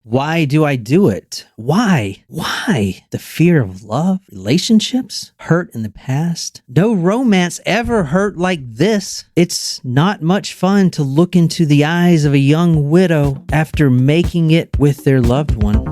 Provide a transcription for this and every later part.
Why do I do it? Why? Why? The fear of love, relationships, hurt in the past. No romance ever hurt like this. It's not much fun to look into the eyes of a young widow after making it with their loved one.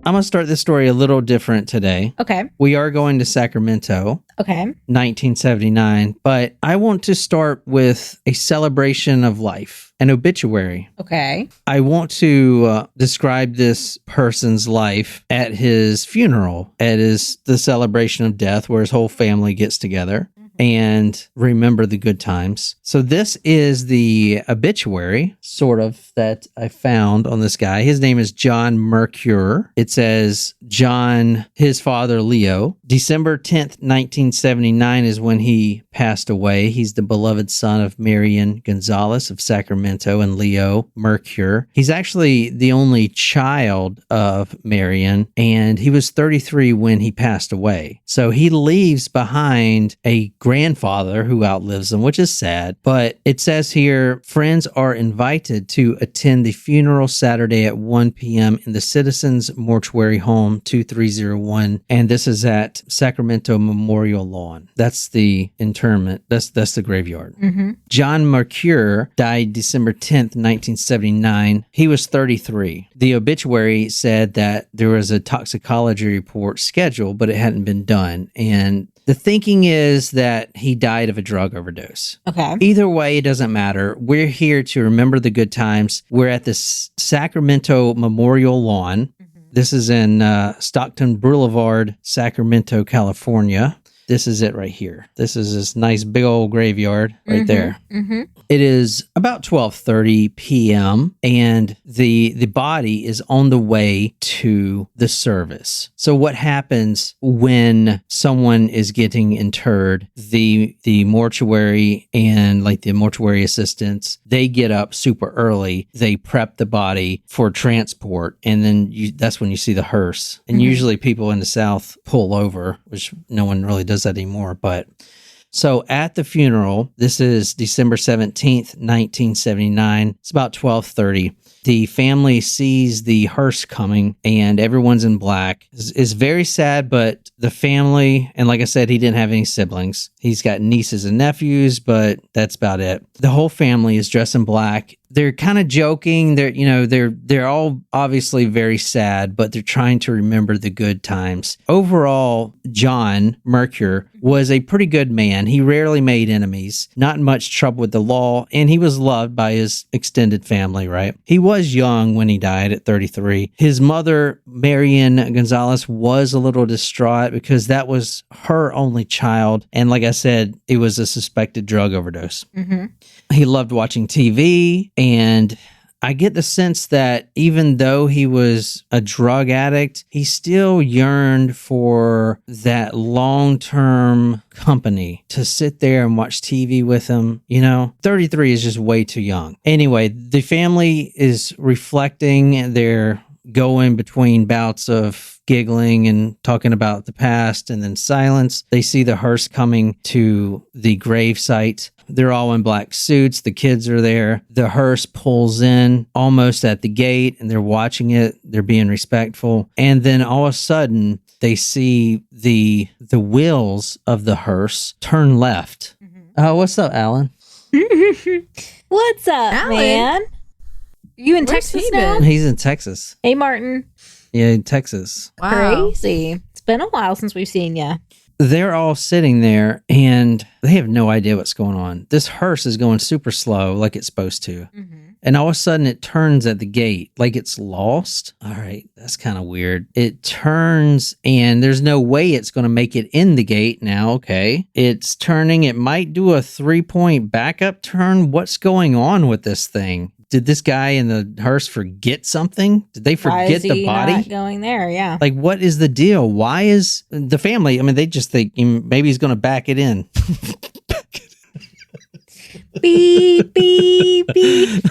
I'm going to start this story a little different today. Okay. We are going to Sacramento. Okay. 1979, but I want to start with a celebration of life, an obituary. Okay. I want to describe this person's life at his funeral, the celebration of death where his whole family gets together and remember the good times. So this is the obituary, sort of, that I found on this guy. His name is John Mercure. It says John, his father, Leo. December 10th, 1979 is when he passed away. He's the beloved son of Marian Gonzalez of Sacramento and Leo Mercure. He's actually the only child of Marian, and he was 33 when he passed away. So he leaves behind a grandfather who outlives him, which is sad. But it says here, friends are invited to attend the funeral Saturday at 1 p.m. in the Citizens Mortuary Home 2301. And this is at Sacramento Memorial Lawn. That's the interment. That's the graveyard. Mm-hmm. John Mercure died December 10th, 1979. He was 33. The obituary said that there was a toxicology report scheduled, but it hadn't been done. And the thinking is that he died of a drug overdose. Okay. Either way, it doesn't matter. We're here to remember the good times. We're at the Sacramento Memorial Lawn. This is in Stockton Boulevard, Sacramento, California. This is it right here. This is this nice big old graveyard right there. Mm-hmm. It is about 12:30 p.m. and the body is on the way to the service. So what happens when someone is getting interred? The mortuary and like the mortuary assistants, they get up super early. They prep the body for transport, and then that's when you see the hearse. And usually people in the South pull over, which no one really does that anymore, but so at the funeral, this is December 17th, 1979. It's about 12:30. The family sees the hearse coming and everyone's in black. It's very sad, but the family, and like I said, he didn't have any siblings. He's got nieces and nephews, but that's about it. The whole family is dressed in black. They're kind of joking. They're all obviously very sad, but they're trying to remember the good times. Overall, John Mercure was a pretty good man. He rarely made enemies, not much trouble with the law, and he was loved by his extended family, right? He was young when he died at 33. His mother, Marian Gonzalez, was a little distraught because that was her only child. And like I said, it was a suspected drug overdose. Mm-hmm. He loved watching TV, and I get the sense that even though he was a drug addict, he still yearned for that long-term company to sit there and watch TV with him. 33 is just way too young. Anyway, the family is reflecting. They're going between bouts of giggling and talking about the past and then silence. They see the hearse coming to the grave site. They're all in black suits. The kids are there. The hearse pulls in almost at the gate and they're watching it. They're being respectful. And then all of a sudden they see the wheels of the hearse turn left. What's up, Alan? What's up, Alan? man? You in Where's Texas he now? been? He's in Texas. Hey, Martin. Yeah, in Texas. Wow. Crazy. It's been a while since we've seen you. They're all sitting there and they have no idea what's going on. This hearse is going super slow like it's supposed to. And all of a sudden it turns at the gate like it's lost. All right, that's kind of weird. It turns and there's no way it's going to make it in the gate now. Okay. It's turning. It might do a 3-point backup turn. What's going on with this thing? Did this guy in the hearse forget something? Did they Why forget is the he body? not going there? Yeah. Like, what is the deal? Why is the family? I mean, they just think maybe he's going to back it in. Beep, beep, beep.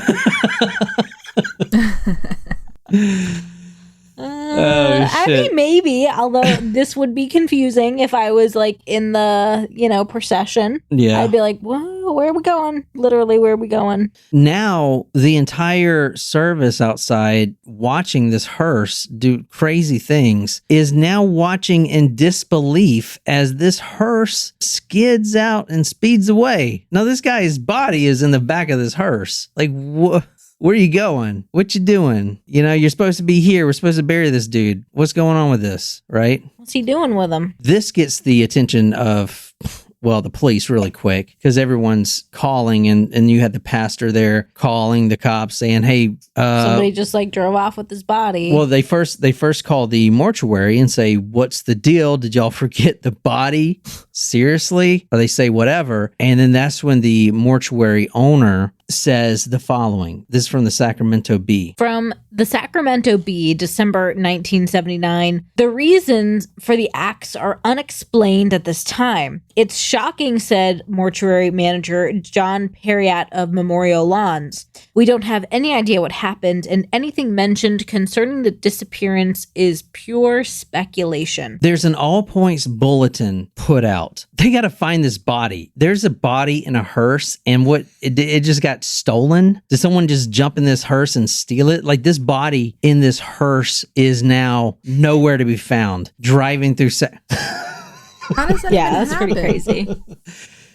Oh, I shit. mean, maybe, although this would be confusing if I was like in the, procession. Yeah. I'd be like, whoa, where are we going? Literally, where are we going? Now, the entire service outside watching this hearse do crazy things is now watching in disbelief as this hearse skids out and speeds away. Now, this guy's body is in the back of this hearse. Like, what? Where are you going? What you doing? You're supposed to be here. We're supposed to bury this dude. What's going on with this, right? What's he doing with him? This gets the attention of, the police really quick because everyone's calling and you had the pastor there calling the cops saying, hey, somebody just like drove off with his body. Well, they first call the mortuary and say, what's the deal? Did y'all forget the body? Seriously? Or they say whatever. And then that's when the mortuary owner says the following. This is from the Sacramento Bee. From the Sacramento Bee, December 1979, the reasons for the acts are unexplained at this time. It's shocking, said mortuary manager John Perriott of Memorial Lawns. We don't have any idea what happened, and anything mentioned concerning the disappearance is pure speculation. There's an all points bulletin put out. They got to find this body. There's a body in a hearse, and it just got stolen. Did someone just jump in this hearse and steal it? Like, this body in this hearse is now nowhere to be found. Driving through. How does that Yeah, even that's pretty happen? crazy.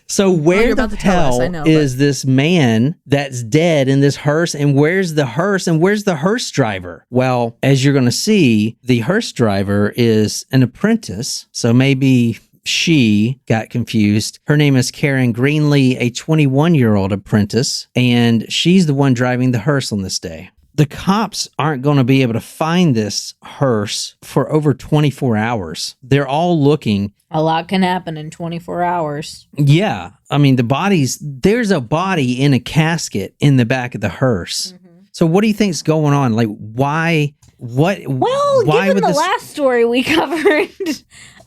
So where you're the about to tell us, I hell know, is this man that's dead in this hearse, and where's the hearse, and where's the hearse driver? Well, as you're going to see, the hearse driver is an apprentice, so maybe she got confused. Her name is Karen Greenlee, a 21-year-old apprentice, and she's the one driving the hearse on this day. The cops aren't going to be able to find this hearse for over 24 hours. They're all looking. A lot can happen in 24 hours. Yeah. I mean, there's a body in a casket in the back of the hearse. Mm-hmm. So what do you think's going on? Like, why? What? Well, why given would the last story we covered,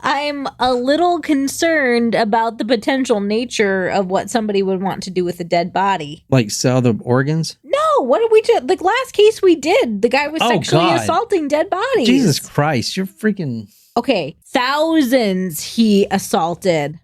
I'm a little concerned about the potential nature of what somebody would want to do with a dead body. Like sell the organs? No, what did we do? The last case we did, the guy was sexually assaulting dead bodies. Jesus Christ, you're freaking... Okay, thousands he assaulted.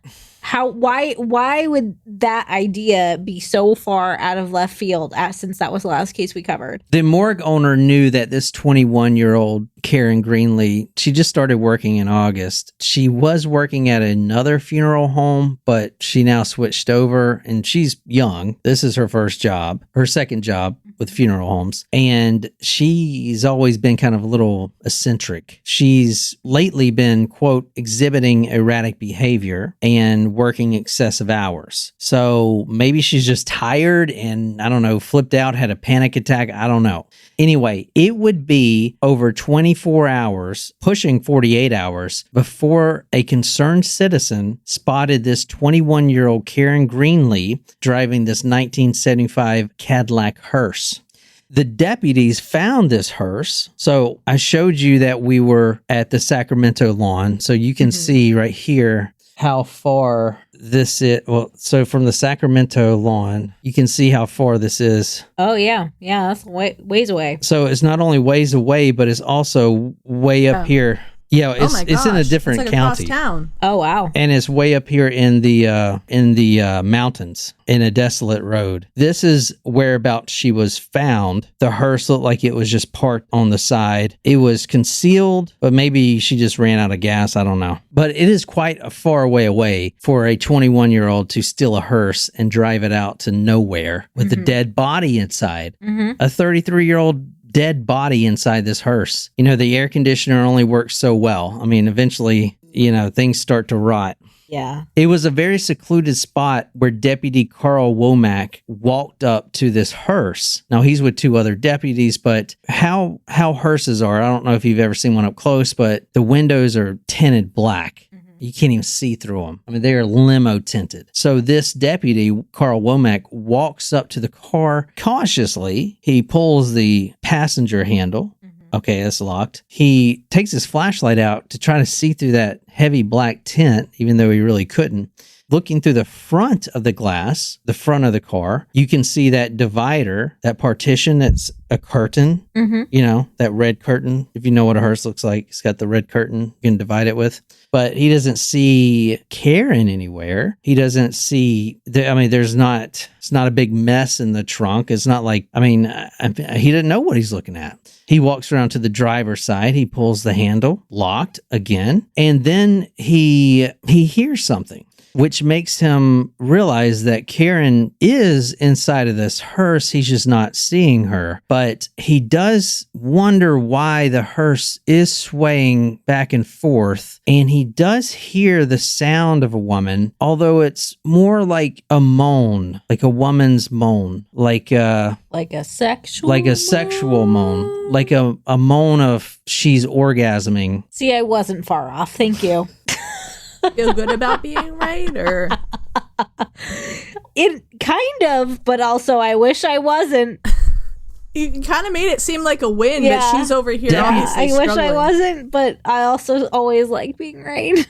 Why would that idea be so far out of left field since that was the last case we covered? The morgue owner knew that this 21-year-old Karen Greenlee, she just started working in August. She was working at another funeral home, but she now switched over, and she's young. This is her second job with funeral homes. And she's always been kind of a little eccentric. She's lately been, quote, exhibiting erratic behavior and working excessive hours. So maybe she's just tired and, I don't know, flipped out, had a panic attack. I don't know. Anyway, it would be over 24 hours, pushing 48 hours, before a concerned citizen spotted this 21-year-old Karen Greenlee driving this 1975 Cadillac hearse. The deputies found this hearse. So I showed you that we were at the Sacramento lawn. So you can see right here how far this is. Well, so from the Sacramento lawn, you can see how far this is. Oh, yeah. Yeah, that's ways away. So it's not only ways away, but it's also way up here. Yeah, it's in a different it's like county. Across town. Oh, wow. And it's way up here in the mountains in a desolate road. This is whereabouts she was found. The hearse looked like it was just parked on the side. It was concealed, but maybe she just ran out of gas. I don't know. But it is quite a far way away for a 21-year-old to steal a hearse and drive it out to nowhere with a dead body inside. A 33-year-old dead body inside this hearse. The air conditioner only works so well. I mean, eventually, things start to rot. Yeah. It was a very secluded spot where Deputy Carl Womack walked up to this hearse. Now, he's with two other deputies, but how hearses are, I don't know if you've ever seen one up close, but the windows are tinted black. You can't even see through them. I mean, they are limo tinted. So this deputy, Carl Womack, walks up to the car cautiously. He pulls the passenger handle. Okay, that's locked. He takes his flashlight out to try to see through that heavy black tint, even though he really couldn't. Looking through the front of the glass, the front of the car, you can see that divider, that partition that's a curtain, you know, that red curtain. If you know what a hearse looks like, it's got the red curtain you can divide it with. But he doesn't see Karen anywhere. He doesn't see, it's not a big mess in the trunk. It's not like, he didn't know what he's looking at. He walks around to the driver's side. He pulls the handle, locked again. And then he hears something, which makes him realize that Karen is inside of this hearse. He's just not seeing her. But he does wonder why the hearse is swaying back and forth. And he does hear the sound of a woman, although it's more like a moan, like a woman's moan, like a sexual moan, like a moan of she's orgasming. See, I wasn't far off. Thank you. Feel good about being right, or it kind of, but also I wish I wasn't. You kind of made it seem like a win that she's over here. I wish I wasn't, but I also always like being right.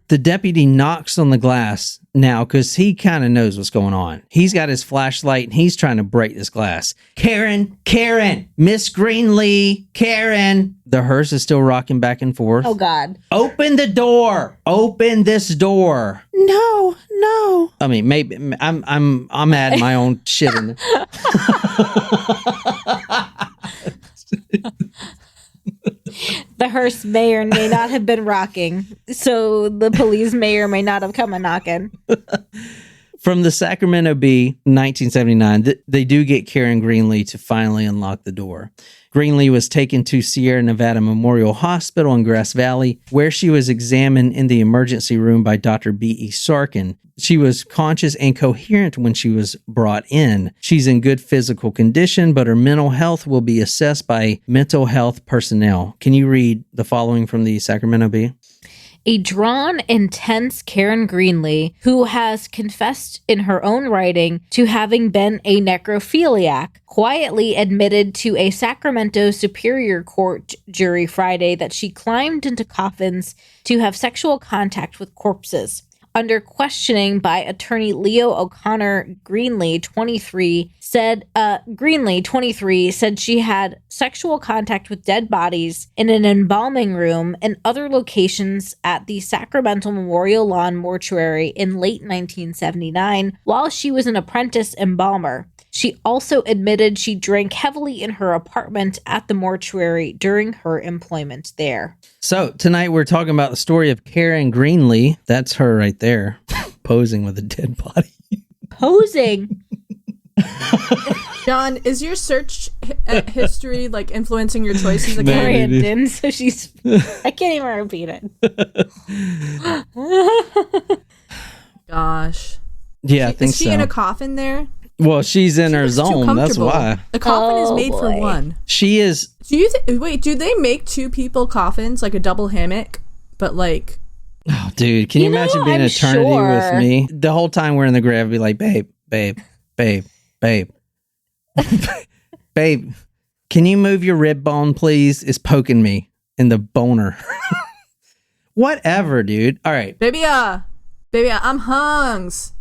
The deputy knocks on the glass now because he kind of knows what's going on. He's got his flashlight and he's trying to break this glass. Karen, Miss Greenlee, Karen. The hearse is still rocking back and forth. Oh, God. Open the door. Open this door. No. I mean, maybe I'm adding my own shit in there. The hearse may or may not have been rocking, so the police may or may not have come a knocking. From the Sacramento Bee, 1979, they do get Karen Greenlee to finally unlock the door. Greenlee was taken to Sierra Nevada Memorial Hospital in Grass Valley, where she was examined in the emergency room by Dr. B.E. Sarkin. She was conscious and coherent when she was brought in. She's in good physical condition, but her mental health will be assessed by mental health personnel. Can you read the following from the Sacramento Bee? A drawn, intense Karen Greenlee, who has confessed in her own writing to having been a necrophiliac, quietly admitted to a Sacramento Superior Court jury Friday that she climbed into coffins to have sexual contact with corpses. Under questioning by attorney Leo O'Connor, Greenlee, 23, said she had sexual contact with dead bodies in an embalming room and other locations at the Sacramento Memorial Lawn Mortuary in late 1979 while she was an apprentice embalmer. She also admitted she drank heavily in her apartment at the mortuary during her employment there. So tonight we're talking about the story of Karen Greenlee. That's her right there, posing with a dead body. Posing? John, is your search history like influencing your choices again? Brandon, so I can't even repeat it. Gosh. Yeah, I think is she so. in a coffin there? Well, she's in her zone. That's why. The coffin is made for one. She is. Do they make two people coffins, like a double hammock? But like, oh, dude, can you imagine being eternity with me? The whole time we're in the grave, I'd be like, babe, can you move your rib bone, please? It's poking me in the boner. Whatever, dude. All right, baby, I'm hungs.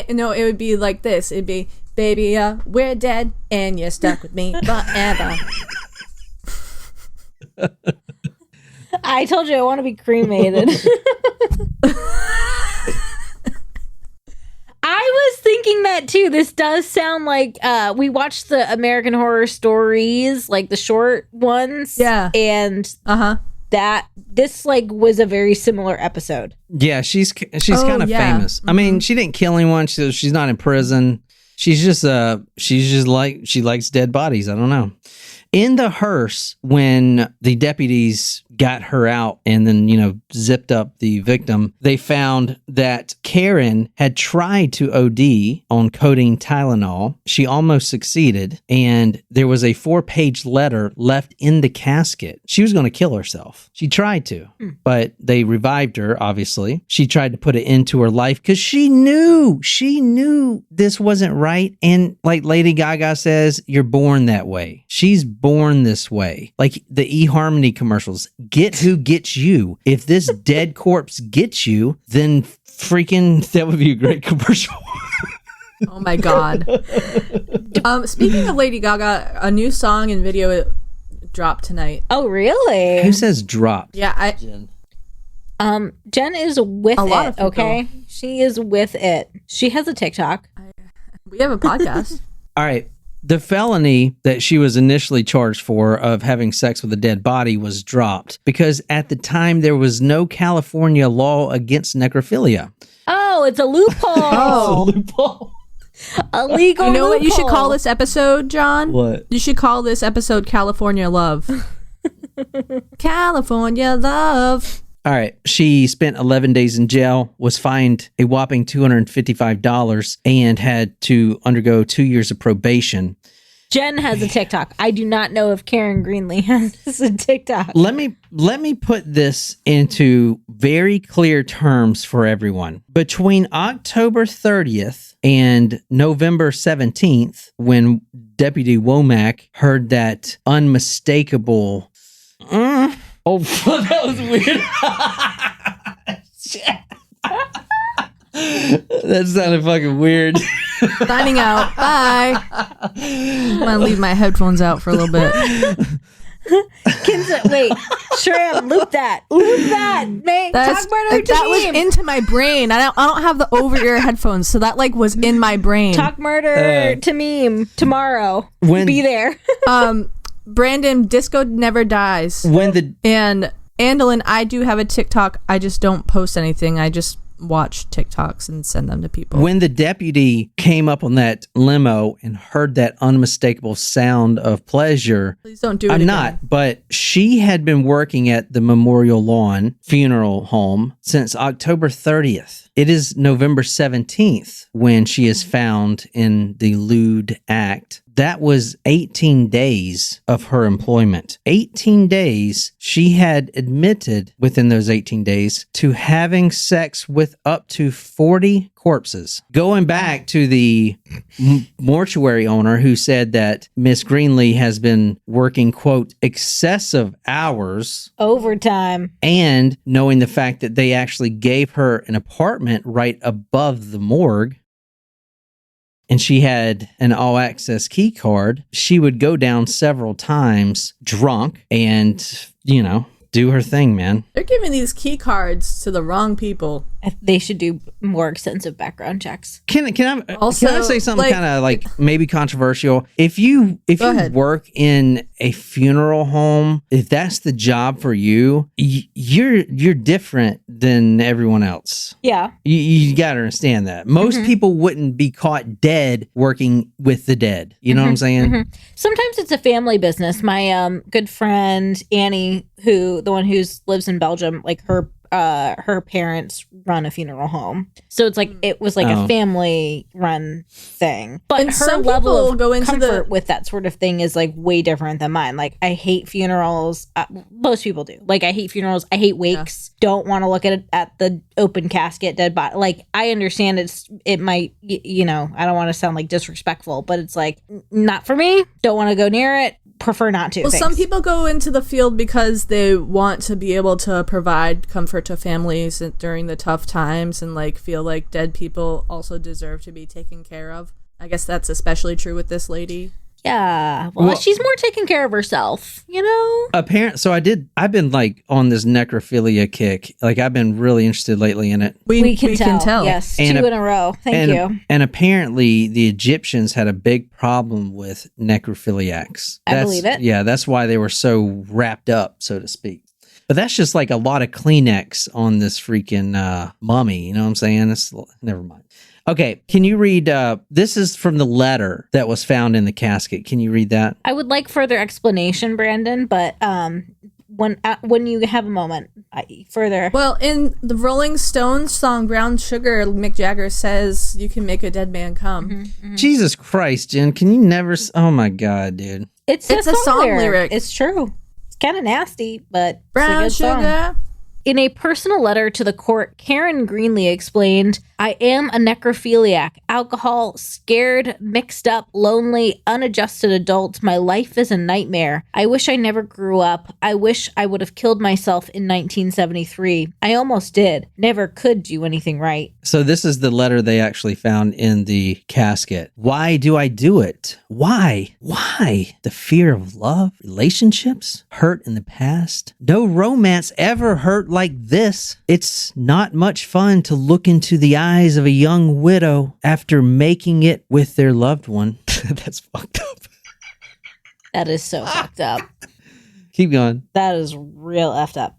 No, it would be like this. It'd be, baby, we're dead and you're stuck with me forever. I told you I want to be cremated. I was thinking that too. This does sound like we watched the American Horror Stories, like the short ones. Yeah. And that this like was a very similar episode. Yeah, she's kind of famous. Mm-hmm. I mean, she didn't kill anyone. She's not in prison. She's just like, she likes dead bodies. I don't know. In the hearse, when the deputies got her out and then, zipped up the victim, they found that Karen had tried to OD on codeine Tylenol. She almost succeeded, and there was a 4-page letter left in the casket. She was going to kill herself. She tried to, but they revived her, obviously. She tried to put it into her life because she knew this wasn't right. And like Lady Gaga says, you're born that way. She's born this way. Like the eHarmony commercials, get who gets you. If this dead corpse gets you, then freaking, that would be a great commercial. Oh my god. Speaking of Lady Gaga, a new song and video dropped tonight. Oh, really? Who says dropped? Yeah, Jen is with A lot it, of people. okay? She is with it. She has a TikTok. we have a podcast. All right. The felony that she was initially charged for of having sex with a dead body was dropped because at the time there was no California law against necrophilia. Oh, it's a loophole. Oh. Loophole. A legal You know what you should call loophole. this episode, John? What? You should call this episode California Love. California Love. All right. She spent 11 days in jail, was fined a whopping $255, and had to undergo 2 years of probation. Jen has a TikTok. I do not know if Karen Greenlee has a TikTok. Let me put this into very clear terms for everyone. Between October 30th and November 17th, when Deputy Womack heard that unmistakable that was weird. That sounded fucking weird. Signing out. Bye. I'm gonna leave my headphones out for a little bit. Kinsa, wait. Shram, loop that. Loop that. Talk murder to that was meme. into my brain. I don't have the over-ear headphones, so that like was in my brain. Talk murder to meme tomorrow. Be there. Brandon, disco never dies. And Andolin, I do have a TikTok. I just don't post anything. I just watch TikToks and send them to people. When the deputy came up on that limo and heard that unmistakable sound of pleasure, Please don't do it I'm again. not, but she had been working at the Memorial Lawn Funeral Home since October 30th. It is November 17th when she is found in the lewd act. That was 18 days of her employment. 18 days, she had admitted within those 18 days to having sex with up to 40 corpses. Going back to the mortuary owner who said that Miss Greenlee has been working, quote, excessive hours. Overtime. And knowing the fact that they actually gave her an apartment right above the morgue, and she had an all-access key card, she would go down several times drunk and, do her thing, man. They're giving these key cards to the wrong people. They should do more extensive background checks. Can I Also, say something like- kind of like maybe controversial? If you ahead. work in a funeral home, if that's the job for you, you're different than everyone else. Yeah. You got to understand that. Most people wouldn't be caught dead working with the dead. You know what I'm saying? Sometimes it's a family business. My good friend Annie, the one who lives in Belgium, like her parents run a funeral home, so it's like it was like a family run thing. But And her some level people of go into comfort with that sort of thing is like way different than mine. Like I hate funerals. Most people do. Like I hate funerals. I hate wakes. Don't want to look at the open casket, dead body. Like I understand it might I don't want to sound like disrespectful, but it's like not for me. Don't want to go near it. Prefer not to. Well, some people go into the field because they want to be able to provide comfort to families during the tough times and like feel like dead people also deserve to be taken care of. I guess that's especially true with this lady. Yeah. Well, she's more taking care of herself, Apparently, so I've been like on this necrophilia kick. Like I've been really interested lately in it. We can tell. Yes, And 2 in a row. Thank you. And apparently the Egyptians had a big problem with necrophiliacs. I believe it. Yeah, that's why they were so wrapped up, so to speak. But that's just like a lot of Kleenex on this freaking mummy. You know what I'm saying? Never mind. Okay, can you read, this is from the letter that was found in the casket. Can you read that? I would like further explanation, Brandon, but when you have a moment, further. Well, in the Rolling Stones song Brown Sugar, Mick Jagger says you can make a dead man come. Jesus Christ, Jen, can you never, oh my God, dude. It's a song lyric. It's true. It's kind of nasty, but Brown it's a good song. sugar. In a personal letter to the court, Karen Greenlee explained, I am a necrophiliac. Alcohol, scared, mixed up, lonely, unadjusted adult. My life is a nightmare. I wish I never grew up. I wish I would have killed myself in 1973. I almost did. Never could do anything right. So this is the letter they actually found in the casket. Why do I do it? Why? Why? The fear of love, relationships, hurt in the past. No romance ever hurt like this. It's not much fun to look into the eyes of a young widow after making it with their loved one. That's fucked up. That is so fucked up. Keep going. That is real effed up.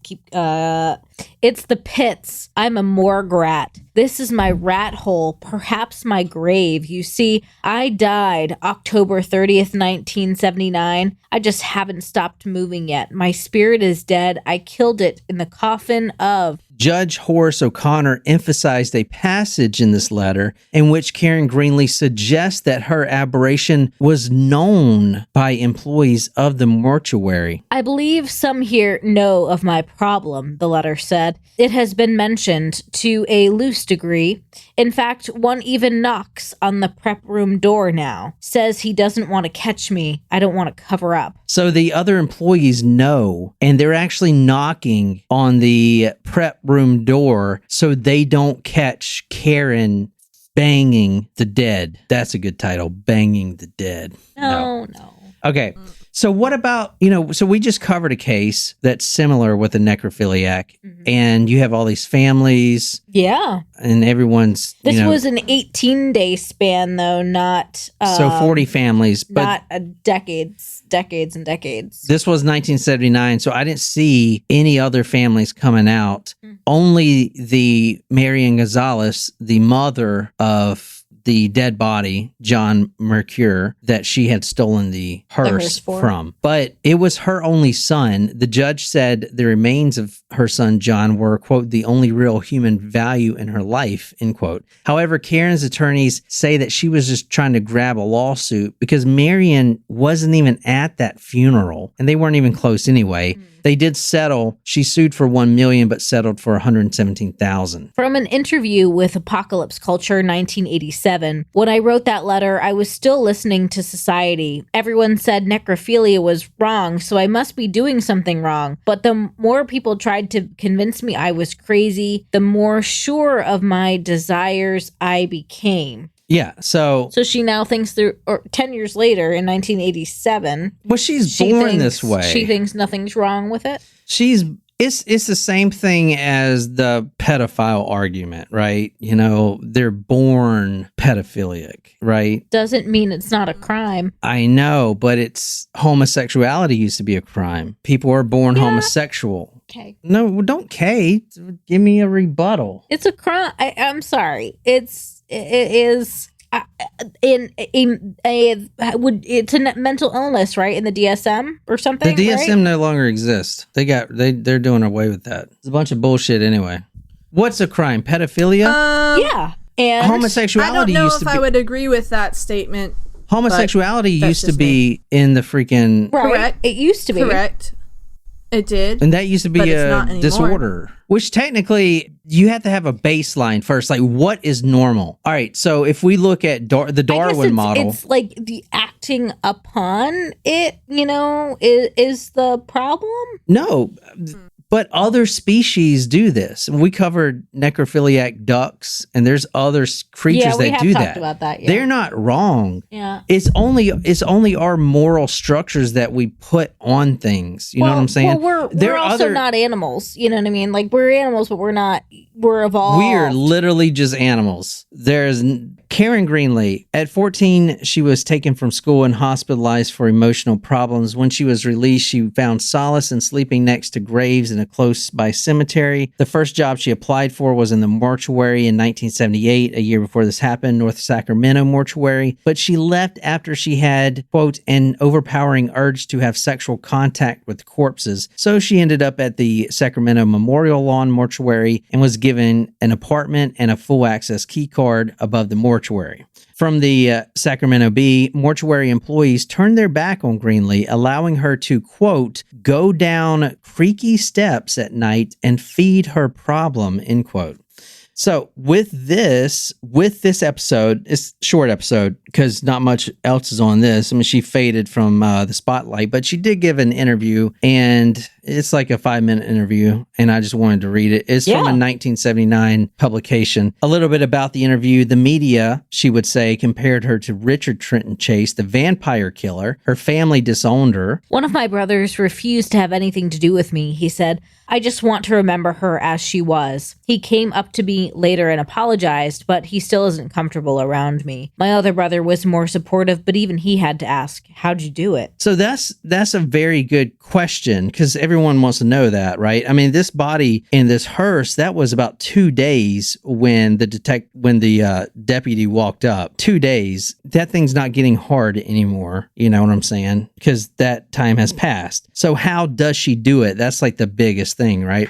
It's the pits. I'm a morgue rat. This is my rat hole, perhaps my grave. You see, I died October 30th, 1979. I just haven't stopped moving yet. My spirit is dead. I killed it in the coffin of... Judge Horace O'Connor emphasized a passage in this letter in which Karen Greenlee suggests that her aberration was known by employees of the mortuary. I believe some here know of my problem, the letter said. It has been mentioned to a loose degree. In fact, one even knocks on the prep room door now. Says he doesn't want to catch me. I don't want to cover up. So the other employees know, and they're actually knocking on the prep room door so they don't catch Karen banging the dead. That's a good title, Banging the Dead. No. Okay. So what about, so we just covered a case that's similar with a necrophiliac, and you have all these families. Yeah. And everyone's, This was an 18-day span, though, not... so 40 families. But not decades and decades. This was 1979, so I didn't see any other families coming out. Only the Marian Gonzalez, the mother of the dead body, John Mercure, that she had stolen the hearse from. But it was her only son. The judge said the remains of her son, John, were, quote, the only real human value in her life, end quote. However, Karen's attorneys say that she was just trying to grab a lawsuit because Marian wasn't even at that funeral, and they weren't even close anyway. They did settle. She sued for $1 million, but settled for $117,000. From an interview with Apocalypse Culture 1987, when I wrote that letter, I was still listening to society. Everyone said necrophilia was wrong, so I must be doing something wrong. But the more people tried to convince me I was crazy, the more sure of my desires I became. Yeah, so she now thinks 10 years later in 1987. Well, she's born this way. She thinks nothing's wrong with it. It's the same thing as the pedophile argument, right? They're born pedophilic, right? Doesn't mean it's not a crime. I know, but homosexuality used to be a crime. People are born homosexual. Okay. No, don't Kate. Give me a rebuttal. It's a crime. I'm sorry. It is it's a mental illness, right? In the DSM or something. The DSM right? no longer exists. They're doing away with that. It's a bunch of bullshit anyway. What's a crime? Pedophilia? Yeah. And homosexuality. I don't know used if to I would agree with that statement. Homosexuality used to be in the freaking right. Correct. It used to be correct. It did. And that used to be a disorder, which technically you have to have a baseline first. Like, what is normal? All right. So if we look at the Darwin model, it's like the acting upon it, is the problem. No, but other species do this. We covered necrophiliac ducks, and there's other creatures that do that. About that. Yeah. They're not wrong. Yeah. It's only our moral structures that we put on things. You know what I'm saying? Well, we're also not animals. You know what I mean? Like, we're animals, but we're not. We're evolved. We are literally just animals. There's Karen Greenlee. At 14, she was taken from school and hospitalized for emotional problems. When she was released, she found solace in sleeping next to graves in a close-by cemetery. The first job she applied for was in the mortuary in 1978, a year before this happened, North Sacramento mortuary. But she left after she had, quote, an overpowering urge to have sexual contact with corpses. So she ended up at the Sacramento Memorial Lawn mortuary and was given an apartment and a full access key card above the mortuary. From the Sacramento Bee, mortuary employees turned their back on Greenlee, allowing her to, quote, go down creaky steps at night and feed her problem, end quote. So with this episode, it's a short episode because not much else is on this. I mean, she faded from the spotlight, but she did give an interview, and it's like a 5-minute interview, and I just wanted to read it. It's from a 1979 publication. A little bit about the interview. The media, she would say, compared her to Richard Trenton Chase, the vampire killer. Her family disowned her. One of my brothers refused to have anything to do with me. He said, I just want to remember her as she was. He came up to me later and apologized, but he still isn't comfortable around me. My other brother was more supportive, but even he had to ask, how'd you do it? So that's a very good question, because everyone wants to know that, right? I mean, this body in this hearse, that was about 2 days when the deputy walked up. 2 days. That thing's not getting hard anymore. You know what I'm saying? Because that time has passed. So how does she do it? That's like the biggest thing, right?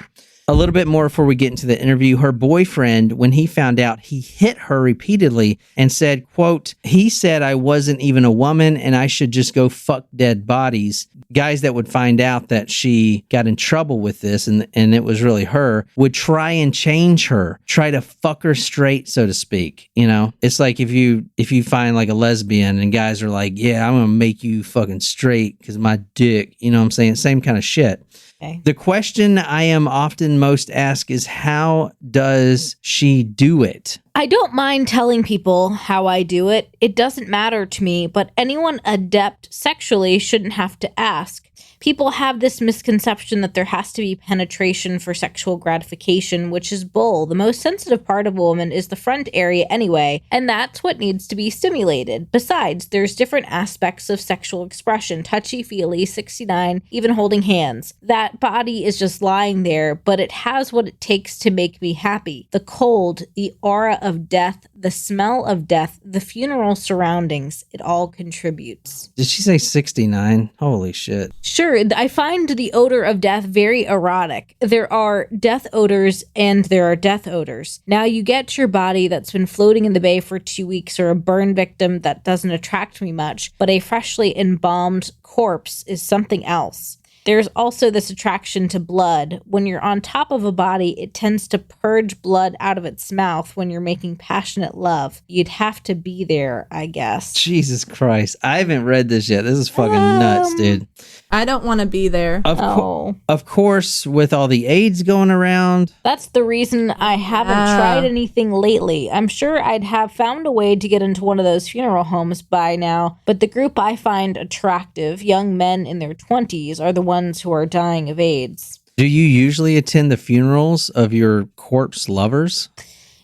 A little bit more before we get into the interview. Her boyfriend, when he found out, he hit her repeatedly and said, quote, he said I wasn't even a woman and I should just go fuck dead bodies. Guys that would find out that she got in trouble with this and it was really her would try and change her, try to fuck her straight, so to speak. You know, it's like if you find like a lesbian and guys are like, yeah, I'm going to make you fucking straight because my dick, you know what I'm saying? Same kind of shit. Okay. The question I am often most asked is, how does she do it? I don't mind telling people how I do it. It doesn't matter to me, but anyone adept sexually shouldn't have to ask. People have this misconception that there has to be penetration for sexual gratification, which is bull. The most sensitive part of a woman is the front area anyway, and that's what needs to be stimulated. Besides, there's different aspects of sexual expression, touchy-feely, 69, even holding hands. That body is just lying there, but it has what it takes to make me happy. The cold, the aura of death, the smell of death, the funeral surroundings, it all contributes. Did she say 69? Holy shit. Sure, I find the odor of death very erotic. There are death odors and there are death odors. Now you get your body that's been floating in the bay for 2 weeks, or a burn victim that doesn't attract me much, but a freshly embalmed corpse is something else. There's also this attraction to blood. When you're on top of a body, it tends to purge blood out of its mouth when you're making passionate love. You'd have to be there, I guess. Jesus Christ. I haven't read this yet. This is fucking nuts, dude. I don't want to be there. Of course, with all the AIDS going around. That's the reason I haven't tried anything lately. I'm sure I'd have found a way to get into one of those funeral homes by now, but the group I find attractive, young men in their 20s, are the ones who are dying of AIDS. Do you usually attend the funerals of your corpse lovers?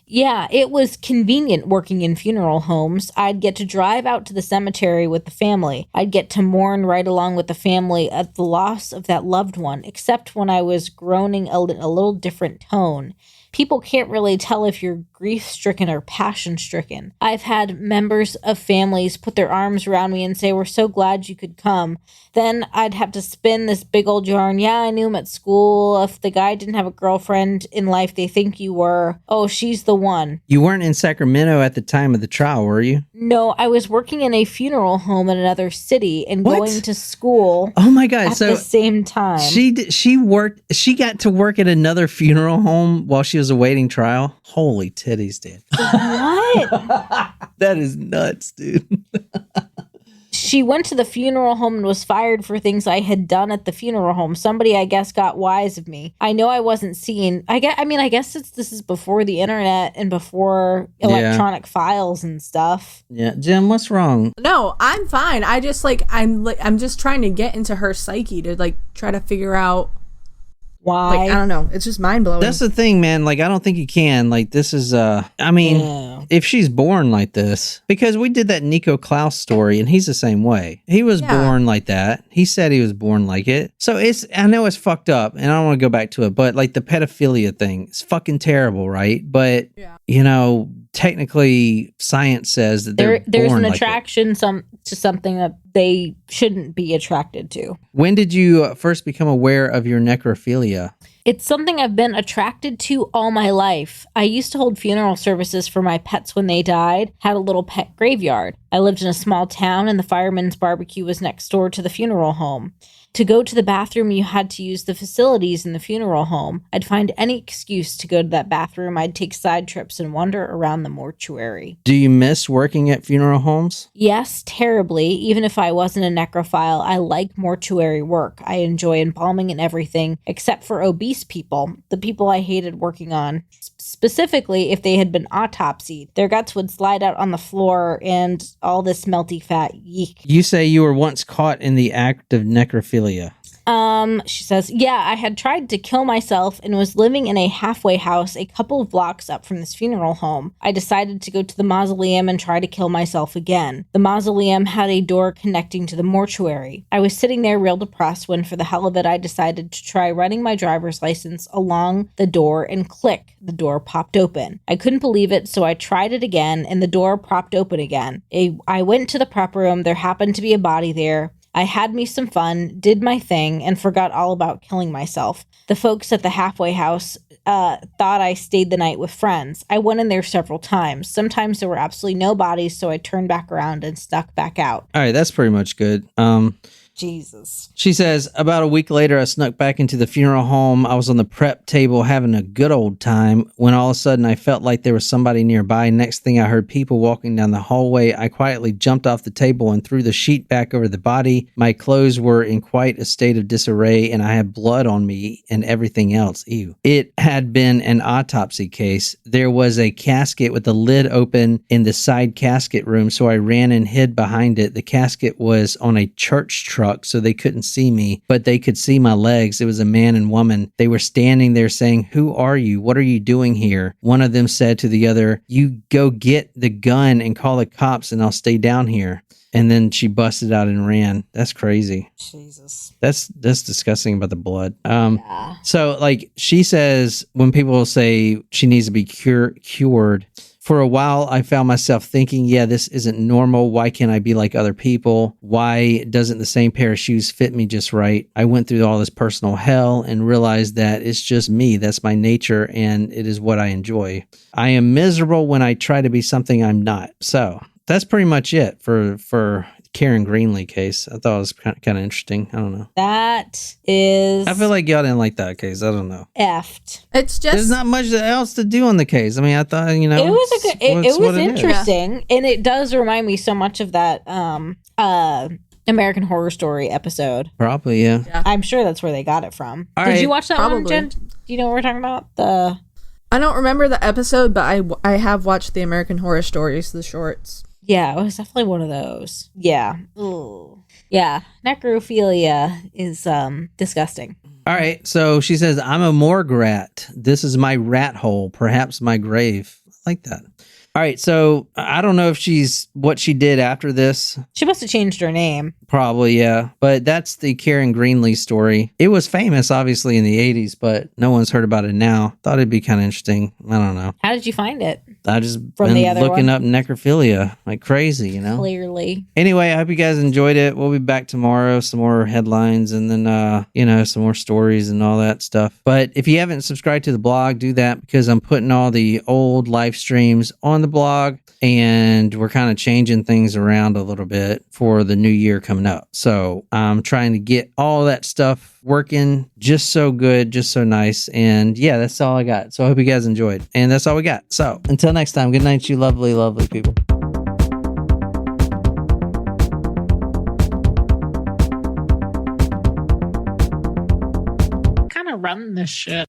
Yeah, it was convenient working in funeral homes. I'd get to drive out to the cemetery with the family. I'd get to mourn right along with the family at the loss of that loved one, except when I was groaning a little different tone. People can't really tell if you're grief-stricken or passion-stricken. I've had members of families put their arms around me and say, we're so glad you could come. Then I'd have to spin this big old yarn. Yeah, I knew him at school. If the guy didn't have a girlfriend in life, they think you were. Oh, she's the one. You weren't in Sacramento at the time of the trial, were you? No, I was working in a funeral home in another city and going to school. Oh my God! At the same time, She got to work at another funeral home while she was awaiting trial. Holy titties, dude! What? That is nuts, dude. She went to the funeral home and was fired for things I had done at the funeral home. Somebody, I guess, got wise of me. I know I wasn't seen. I guess this is before the internet and before electronic files and stuff. Yeah, Jim, what's wrong? No, I'm fine. I just I'm just trying to get into her psyche to try to figure out why. I don't know. It's just mind blowing. That's the thing, man. I don't think you can. This is, if she's born like this, because we did that Nico Klaus story and he's the same way. He was born like that. He said he was born like it. So I know it's fucked up and I don't want to go back to it, but the pedophilia thing is fucking terrible, right? But, technically science says that there's an like attraction to something that they shouldn't be attracted to. When did you first become aware of your necrophilia? It's something I've been attracted to all my life. I used to hold funeral services for my pets when they died, had a little pet graveyard. I lived in a small town and the fireman's barbecue was next door to the funeral home. To go to the bathroom, you had to use the facilities in the funeral home. I'd find any excuse to go to that bathroom. I'd take side trips and wander around the mortuary. Do you miss working at funeral homes? Yes, terribly. Even if I wasn't a necrophile, I like mortuary work. I enjoy embalming and everything, except for obese people, the people I hated working on. Specifically, if they had been autopsied, their guts would slide out on the floor and all this melty fat. Yeek. You say you were once caught in the act of necrophilia. She says, yeah, I had tried to kill myself and was living in a halfway house a couple of blocks up from this funeral home. I decided to go to the mausoleum and try to kill myself again. The mausoleum had a door connecting to the mortuary. I was sitting there real depressed when, for the hell of it, I decided to try running my driver's license along the door and click. The door popped open. I couldn't believe it, so I tried it again and the door popped open again. I went to the prep room. There happened to be a body there. I had me some fun, did my thing, and forgot all about killing myself. The folks at the halfway house thought I stayed the night with friends. I went in there several times. Sometimes there were absolutely no bodies, so I turned back around and snuck back out. All right, that's pretty much good. Jesus. She says, about a week later, I snuck back into the funeral home. I was on the prep table having a good old time when all of a sudden I felt like there was somebody nearby. Next thing I heard people walking down the hallway. I quietly jumped off the table and threw the sheet back over the body. My clothes were in quite a state of disarray and I had blood on me and everything else. Ew. It had been an autopsy case. There was a casket with the lid open in the side casket room, so I ran and hid behind it. The casket was on a church truck, so they couldn't see me, but they could see my legs. It was a man and woman. They were standing there saying, "Who are you? What are you doing here?" One of them said to the other, "You go get the gun and call the cops and I'll stay down here." And then she busted out and ran. That's crazy. Jesus. That's disgusting about the blood. Yeah. So like she says, when people say she needs to be cured, for a while, I found myself thinking, yeah, this isn't normal. Why can't I be like other people? Why doesn't the same pair of shoes fit me just right? I went through all this personal hell and realized that it's just me. That's my nature, and it is what I enjoy. I am miserable when I try to be something I'm not. So that's pretty much it for Karen Greenlee case. I thought it was kind of interesting. I don't know. That is... I feel like y'all didn't like that case. I don't know. Effed. It's just... There's not much else to do on the case. I mean, I thought, you know... It was a good... It was interesting. Yeah. And it does remind me so much of that American Horror Story episode. Probably, yeah. I'm sure that's where they got it from. All Did right. you watch that one, Probably. Jen? Do you know what we're talking about? I don't remember the episode, but I have watched the American Horror Stories, the shorts. Yeah, it was definitely one of those. Yeah. Ooh. Yeah. Necrophilia is disgusting. All right. So she says, I'm a morgue rat. This is my rat hole, perhaps my grave. I like that. All right. So I don't know if she's what she did after this. She must have changed her name. Probably, yeah. But that's the Karen Greenlee story. It was famous, obviously, in the 80s, but no one's heard about it now. Thought it'd be kind of interesting. I don't know. How did you find it? I just From been the other looking one? up necrophilia like crazy, you know? Clearly. Anyway, I hope you guys enjoyed it. We'll be back tomorrow. Some more headlines and then, some more stories and all that stuff. But if you haven't subscribed to the blog, do that because I'm putting all the old live streams on the blog and we're kind of changing things around a little bit for the new year coming up. So I'm trying to get all that stuff working just so good, just so nice. And yeah, that's all I got. So I hope you guys enjoyed. And that's all we got. So until next time, good night, you lovely, lovely people. Kind of running this shit.